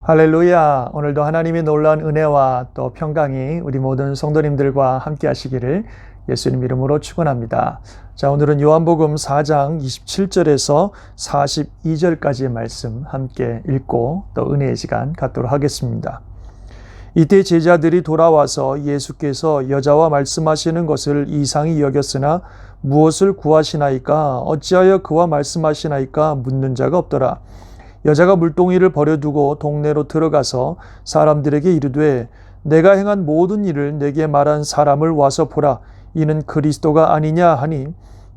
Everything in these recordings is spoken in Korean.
할렐루야. 오늘도 하나님의 놀라운 은혜와 또 평강이 우리 모든 성도님들과 함께 하시기를 예수님 이름으로 축원합니다. 자, 오늘은 요한복음 4장 27절에서 42절까지의 말씀 함께 읽고 또 은혜의 시간 갖도록 하겠습니다. 이때 제자들이 돌아와서 예수께서 여자와 말씀하시는 것을 이상히 여겼으나 무엇을 구하시나이까 어찌하여 그와 말씀하시나이까 묻는 자가 없더라. 여자가 물동이를 버려두고 동네로 들어가서 사람들에게 이르되 내가 행한 모든 일을 내게 말한 사람을 와서 보라. 이는 그리스도가 아니냐 하니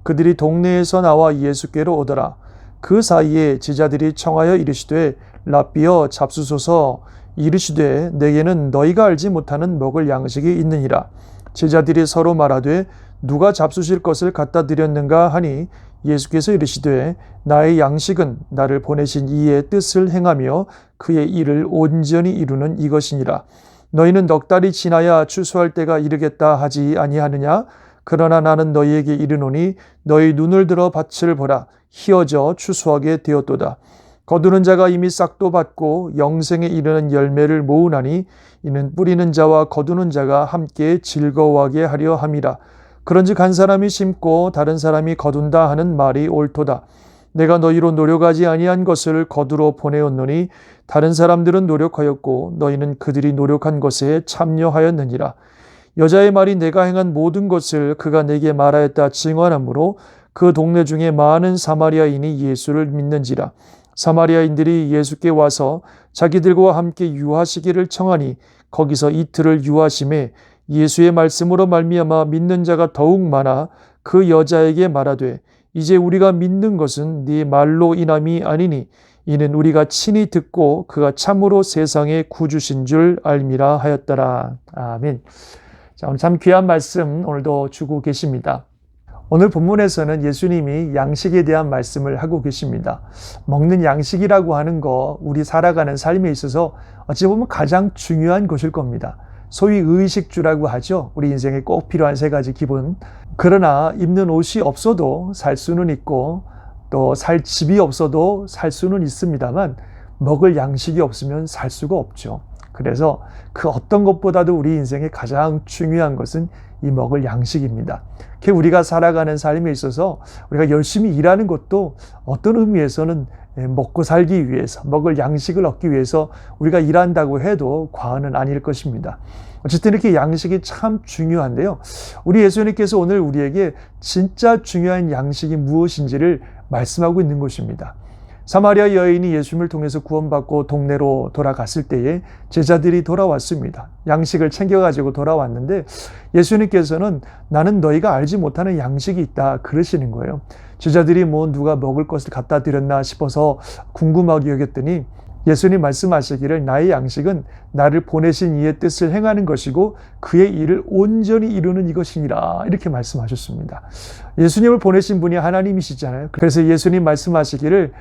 그들이 동네에서 나와 예수께로 오더라. 그 사이에 제자들이 청하여 이르시되 랍비여 잡수소서. 이르시되 내게는 너희가 알지 못하는 먹을 양식이 있느니라. 제자들이 서로 말하되 누가 잡수실 것을 갖다 드렸는가 하니 예수께서 이르시되 나의 양식은 나를 보내신 이의 뜻을 행하며 그의 일을 온전히 이루는 이것이니라. 너희는 넉 달이 지나야 추수할 때가 이르겠다 하지 아니하느냐? 그러나 나는 너희에게 이르노니 너희 눈을 들어 밭을 보라. 희어져 추수하게 되었도다. 거두는 자가 이미 싹도 받고 영생에 이르는 열매를 모으나니 이는 뿌리는 자와 거두는 자가 함께 즐거워하게 하려 함이라. 그런즉 한 사람이 심고 다른 사람이 거둔다 하는 말이 옳도다. 내가 너희로 노력하지 아니한 것을 거두러 보내었노니 다른 사람들은 노력하였고 너희는 그들이 노력한 것에 참여하였느니라. 여자의 말이 내가 행한 모든 것을 그가 내게 말하였다 증언하므로 그 동네 중에 많은 사마리아인이 예수를 믿는지라. 사마리아인들이 예수께 와서 자기들과 함께 유하시기를 청하니 거기서 이틀을 유하심에 예수의 말씀으로 말미암아 믿는 자가 더욱 많아 그 여자에게 말하되 이제 우리가 믿는 것은 네 말로 인함이 아니니 이는 우리가 친히 듣고 그가 참으로 세상의 구주신 줄 알미라 하였더라. 아멘. 자, 오늘 참 귀한 말씀 오늘도 주고 계십니다. 오늘 본문에서는 예수님이 양식에 대한 말씀을 하고 계십니다. 먹는 양식이라고 하는 거 우리 살아가는 삶에 있어서 어찌 보면 가장 중요한 것일 겁니다. 소위 의식주라고 하죠. 우리 인생에 꼭 필요한 세 가지 기본. 그러나 입는 옷이 없어도 살 수는 있고 또 살 집이 없어도 살 수는 있습니다만 먹을 양식이 없으면 살 수가 없죠. 그래서 그 어떤 것보다도 우리 인생에 가장 중요한 것은 이 먹을 양식입니다. 우리가 살아가는 삶에 있어서 우리가 열심히 일하는 것도 어떤 의미에서는 먹고 살기 위해서, 먹을 양식을 얻기 위해서 우리가 일한다고 해도 과언은 아닐 것입니다. 어쨌든 이렇게 양식이 참 중요한데요. 우리 예수님께서 오늘 우리에게 진짜 중요한 양식이 무엇인지를 말씀하고 있는 것입니다. 사마리아 여인이 예수님을 통해서 구원받고 동네로 돌아갔을 때에 제자들이 돌아왔습니다. 양식을 챙겨가지고 돌아왔는데 예수님께서는 나는 너희가 알지 못하는 양식이 있다 그러시는 거예요. 제자들이 누가 먹을 것을 갖다 드렸나 싶어서 궁금하게 여겼더니 예수님 말씀하시기를 나의 양식은 나를 보내신 이의 뜻을 행하는 것이고 그의 일을 온전히 이루는 이것이니라 이렇게 말씀하셨습니다. 예수님을 보내신 분이 하나님이시잖아요. 그래서 예수님 말씀하시기를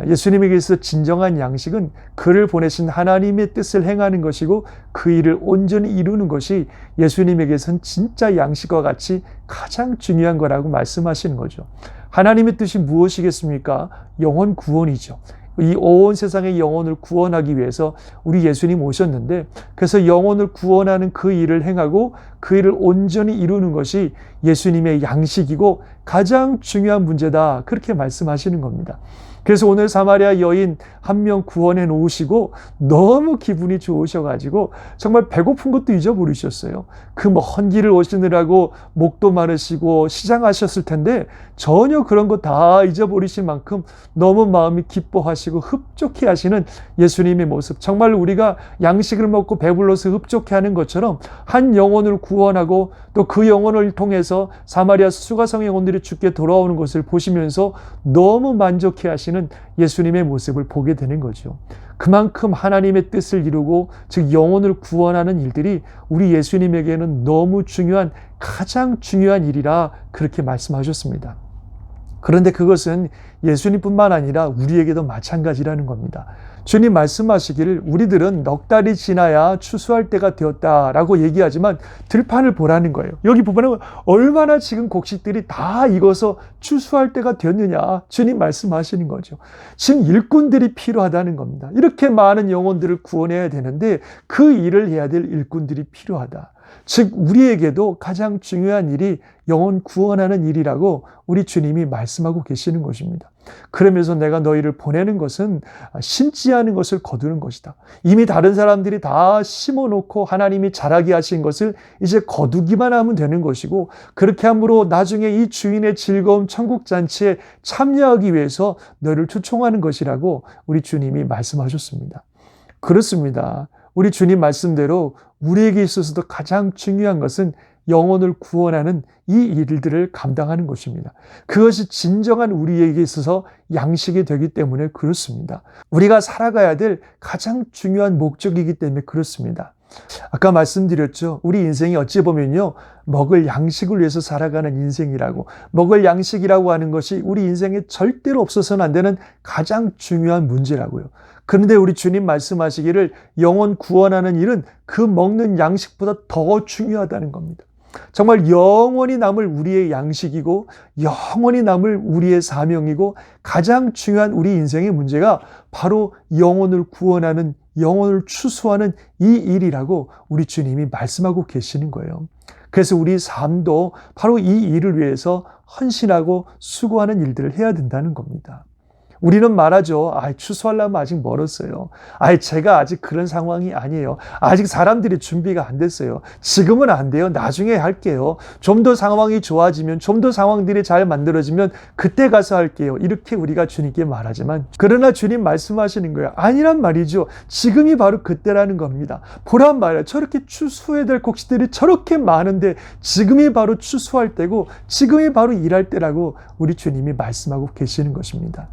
예수님에게서 진정한 양식은 그를 보내신 하나님의 뜻을 행하는 것이고 그 일을 온전히 이루는 것이 예수님에게선 진짜 양식과 같이 가장 중요한 거라고 말씀하시는 거죠. 하나님의 뜻이 무엇이겠습니까? 영혼 구원이죠. 이 온 세상의 영혼을 구원하기 위해서 우리 예수님 오셨는데 그래서 영혼을 구원하는 그 일을 행하고 그 일을 온전히 이루는 것이 예수님의 양식이고 가장 중요한 문제다 그렇게 말씀하시는 겁니다. 그래서 오늘 사마리아 여인 한 명 구원해 놓으시고 너무 기분이 좋으셔가지고 정말 배고픈 것도 잊어버리셨어요. 그 먼 길을 오시느라고 목도 마르시고 시장하셨을 텐데 전혀 그런 거 다 잊어버리신 만큼 너무 마음이 기뻐하시고 흡족해 하시는 예수님의 모습. 정말 우리가 양식을 먹고 배불러서 흡족해 하는 것처럼 한 영혼을 구원하고 또 그 영혼을 통해서 사마리아 수가성 영혼들이 주께 돌아오는 것을 보시면서 너무 만족해 하시는 예수님의 모습을 보게 되는 거죠. 그만큼 하나님의 뜻을 이루고 즉 영혼을 구원하는 일들이 우리 예수님에게는 너무 중요한 가장 중요한 일이라 그렇게 말씀하셨습니다. 그런데 그것은 예수님뿐만 아니라 우리에게도 마찬가지라는 겁니다. 주님 말씀하시기를 우리들은 넉 달이 지나야 추수할 때가 되었다라고 얘기하지만 들판을 보라는 거예요. 여기 보면 얼마나 지금 곡식들이 다 익어서 추수할 때가 되었느냐 주님 말씀하시는 거죠. 지금 일꾼들이 필요하다는 겁니다. 이렇게 많은 영혼들을 구원해야 되는데 그 일을 해야 될 일꾼들이 필요하다. 즉 우리에게도 가장 중요한 일이 영혼 구원하는 일이라고 우리 주님이 말씀하고 계시는 것입니다. 그러면서 내가 너희를 보내는 것은 심지 않은 것을 거두는 것이다. 이미 다른 사람들이 다 심어놓고 하나님이 자라게 하신 것을 이제 거두기만 하면 되는 것이고, 그렇게 함으로 나중에 이 주인의 즐거운 천국잔치에 참여하기 위해서 너희를 초청하는 것이라고 우리 주님이 말씀하셨습니다. 그렇습니다. 우리 주님 말씀대로 우리에게 있어서도 가장 중요한 것은 영혼을 구원하는 이 일들을 감당하는 것입니다. 그것이 진정한 우리에게 있어서 양식이 되기 때문에 그렇습니다. 우리가 살아가야 될 가장 중요한 목적이기 때문에 그렇습니다. 아까 말씀드렸죠. 우리 인생이 어찌 보면요, 먹을 양식을 위해서 살아가는 인생이라고. 먹을 양식이라고 하는 것이 우리 인생에 절대로 없어서는 안 되는 가장 중요한 문제라고요. 그런데 우리 주님 말씀하시기를 영혼 구원하는 일은 그 먹는 양식보다 더 중요하다는 겁니다. 정말 영원히 남을 우리의 양식이고 영원히 남을 우리의 사명이고 가장 중요한 우리 인생의 문제가 바로 영혼을 구원하는, 영혼을 추수하는 이 일이라고 우리 주님이 말씀하고 계시는 거예요. 그래서 우리 삶도 바로 이 일을 위해서 헌신하고 수고하는 일들을 해야 된다는 겁니다. 우리는 말하죠. 추수하려면 아직 멀었어요. 제가 아직 그런 상황이 아니에요. 아직 사람들이 준비가 안 됐어요. 지금은 안 돼요. 나중에 할게요. 좀 더 상황이 좋아지면, 좀 더 상황들이 잘 만들어지면 그때 가서 할게요. 이렇게 우리가 주님께 말하지만, 그러나 주님 말씀하시는 거예요. 아니란 말이죠. 지금이 바로 그때라는 겁니다. 보란 말이에요. 저렇게 추수해야 될 곡식들이 저렇게 많은데 지금이 바로 추수할 때고 지금이 바로 일할 때라고 우리 주님이 말씀하고 계시는 것입니다.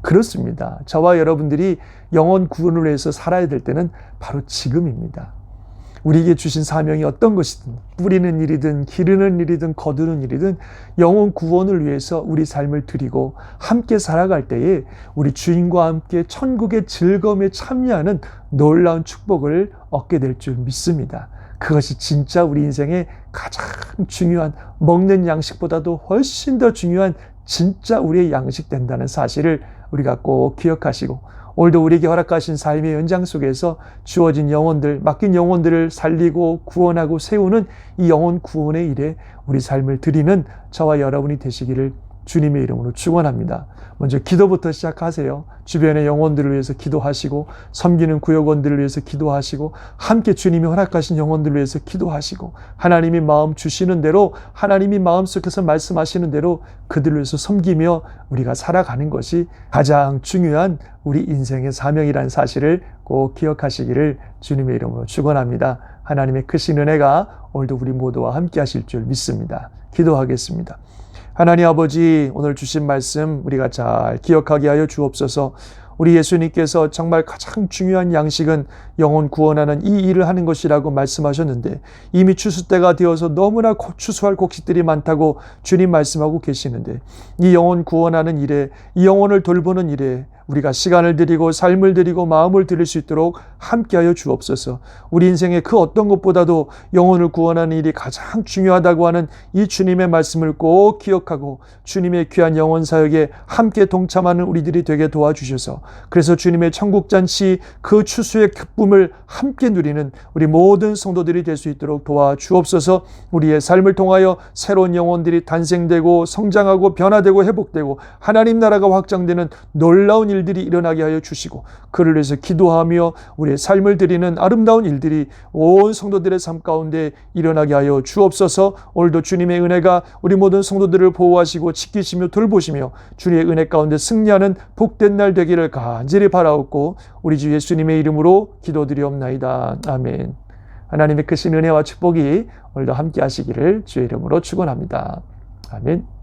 그렇습니다. 저와 여러분들이 영혼 구원을 위해서 살아야 될 때는 바로 지금입니다. 우리에게 주신 사명이 어떤 것이든, 뿌리는 일이든 기르는 일이든 거두는 일이든 영혼 구원을 위해서 우리 삶을 드리고 함께 살아갈 때에 우리 주인과 함께 천국의 즐거움에 참여하는 놀라운 축복을 얻게 될 줄 믿습니다. 그것이 진짜 우리 인생의 가장 중요한, 먹는 양식보다도 훨씬 더 중요한 진짜 우리의 양식 된다는 사실을 우리가 꼭 기억하시고, 오늘도 우리에게 허락하신 삶의 연장 속에서 주어진 영혼들, 맡긴 영혼들을 살리고 구원하고 세우는 이 영혼 구원의 일에 우리 삶을 드리는 저와 여러분이 되시기를 주님의 이름으로 축원합니다. 먼저 기도부터 시작하세요. 주변의 영혼들을 위해서 기도하시고, 섬기는 구역원들을 위해서 기도하시고, 함께 주님이 허락하신 영혼들을 위해서 기도하시고, 하나님이 마음 주시는 대로, 하나님이 마음속에서 말씀하시는 대로 그들을 위해서 섬기며 우리가 살아가는 것이 가장 중요한 우리 인생의 사명이라는 사실을 꼭 기억하시기를 주님의 이름으로 축원합니다. 하나님의 크신 은혜가 오늘도 우리 모두와 함께 하실 줄 믿습니다. 기도하겠습니다. 하나님 아버지, 오늘 주신 말씀 우리가 잘 기억하게 하여 주옵소서. 우리 예수님께서 정말 가장 중요한 양식은 영혼 구원하는 이 일을 하는 것이라고 말씀하셨는데, 이미 추수 때가 되어서 너무나 추수할 곡식들이 많다고 주님 말씀하고 계시는데, 이 영혼 구원하는 일에, 이 영혼을 돌보는 일에 우리가 시간을 드리고 삶을 드리고 마음을 드릴 수 있도록 함께하여 주옵소서. 우리 인생의 그 어떤 것보다도 영혼을 구원하는 일이 가장 중요하다고 하는 이 주님의 말씀을 꼭 기억하고 주님의 귀한 영혼 사역에 함께 동참하는 우리들이 되게 도와주셔서, 그래서 주님의 천국잔치 그 추수의 기쁨을 함께 누리는 우리 모든 성도들이 될 수 있도록 도와주옵소서. 우리의 삶을 통하여 새로운 영혼들이 탄생되고 성장하고 변화되고 회복되고 하나님 나라가 확장되는 놀라운 일들이 일어나게 하여 주시고, 그를 위해서 기도하며 우리의 삶을 드리는 아름다운 일들이 온 성도들의 삶 가운데 일어나게 하여 주옵소서. 오늘도 주님의 은혜가 우리 모든 성도들을 보호하시고 지키시며 돌보시며 주님의 은혜 가운데 승리하는 복된 날 되기를 간절히 바라옵고 우리 주 예수님의 이름으로 기도드리옵나이다. 아멘. 하나님의 크신 은혜와 축복이 오늘도 함께 하시기를 주의 이름으로 축원합니다. 아멘.